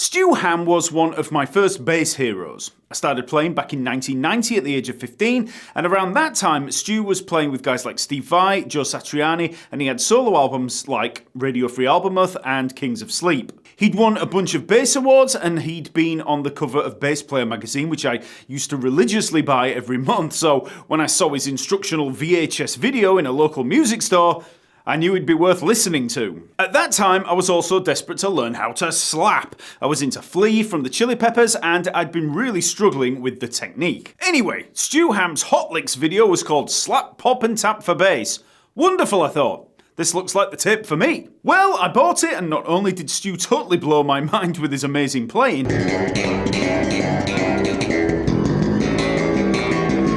Stu Hamm was one of my first bass heroes. I started playing back in 1990 at the age of 15, and around that time Stu was playing with guys like Steve Vai, Joe Satriani, and he had solo albums like Radio Free Albemuth and Kings of Sleep. He'd won a bunch of bass awards, and he'd been on the cover of Bass Player magazine, which I used to religiously buy every month, so when I saw his instructional VHS video in a local music store, I knew he'd be worth listening to. At that time, I was also desperate to learn how to slap. I was into Flea from the Chili Peppers, and I'd been really struggling with the technique. Anyway, Stu Hamm's Hot Licks video was called Slap, Pop and Tap for Bass. Wonderful, I thought. This looks like the tape for me. Well, I bought it, and not only did Stu totally blow my mind with his amazing playing,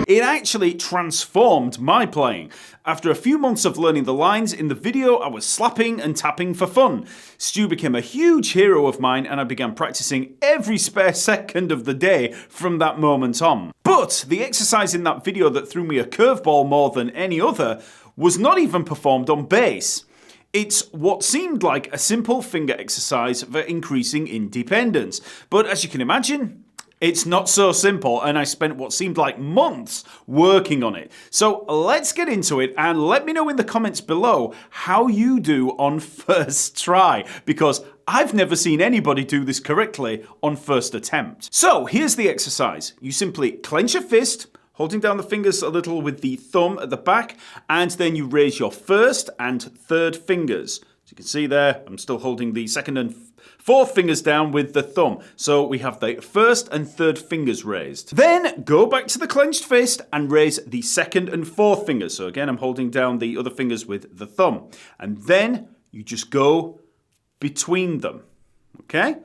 it actually transformed my playing. After a few months of learning the lines in the video, I was slapping and tapping for fun. Stu became a huge hero of mine, and I began practicing every spare second of the day from that moment on. But the exercise in that video that threw me a curveball more than any other was not even performed on bass. It's what seemed like a simple finger exercise for increasing independence. But as you can imagine, it's not so simple, and I spent what seemed like months working on it. So let's get into it, and let me know in the comments below how you do on first try, because I've never seen anybody do this correctly on first attempt. So here's the exercise. You simply clench your fist, holding down the fingers a little with the thumb at the back, and then you raise your first and third fingers. As you can see there, I'm still holding the second and fourth fingers down with the thumb. So we have the first and third fingers raised. Then go back to the clenched fist and raise the second and fourth fingers. So again, I'm holding down the other fingers with the thumb. And then you just go between them. Okay?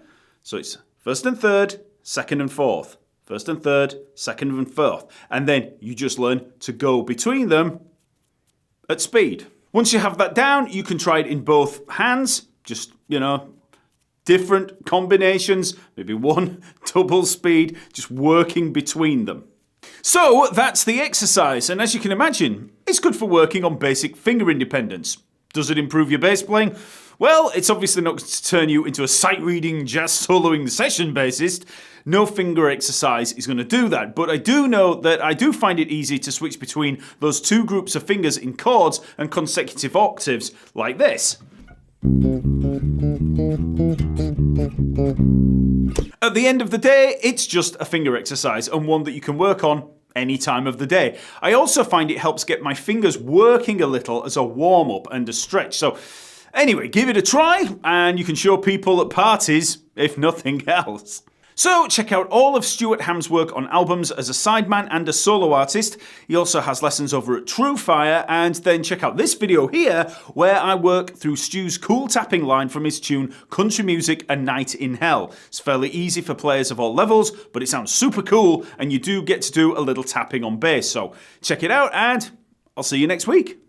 So it's first and third, second and fourth. First and third, second and fourth. And then you just learn to go between them at speed. Once you have that down, you can try it in both hands. Just, different combinations, maybe one double speed, just working between them. So that's the exercise, and as you can imagine, it's good for working on basic finger independence. Does it improve your bass playing? Well, it's obviously not going to turn you into a sight-reading, jazz soloing session bassist. No finger exercise is going to do that, but I do know that I do find it easy to switch between those two groups of fingers in chords and consecutive octaves like this. At the end of the day, it's just a finger exercise, and one that you can work on any time of the day. I also find it helps get my fingers working a little as a warm-up and a stretch. So anyway, give it a try, and you can show people at parties, if nothing else. So check out all of Stuart Hamm's work on albums as a sideman and a solo artist. He also has lessons over at True Fire, and then check out this video here where I work through Stu's cool tapping line from his tune Country Music A Night in Hell. It's fairly easy for players of all levels, but it sounds super cool, and you do get to do a little tapping on bass. So check it out, and I'll see you next week.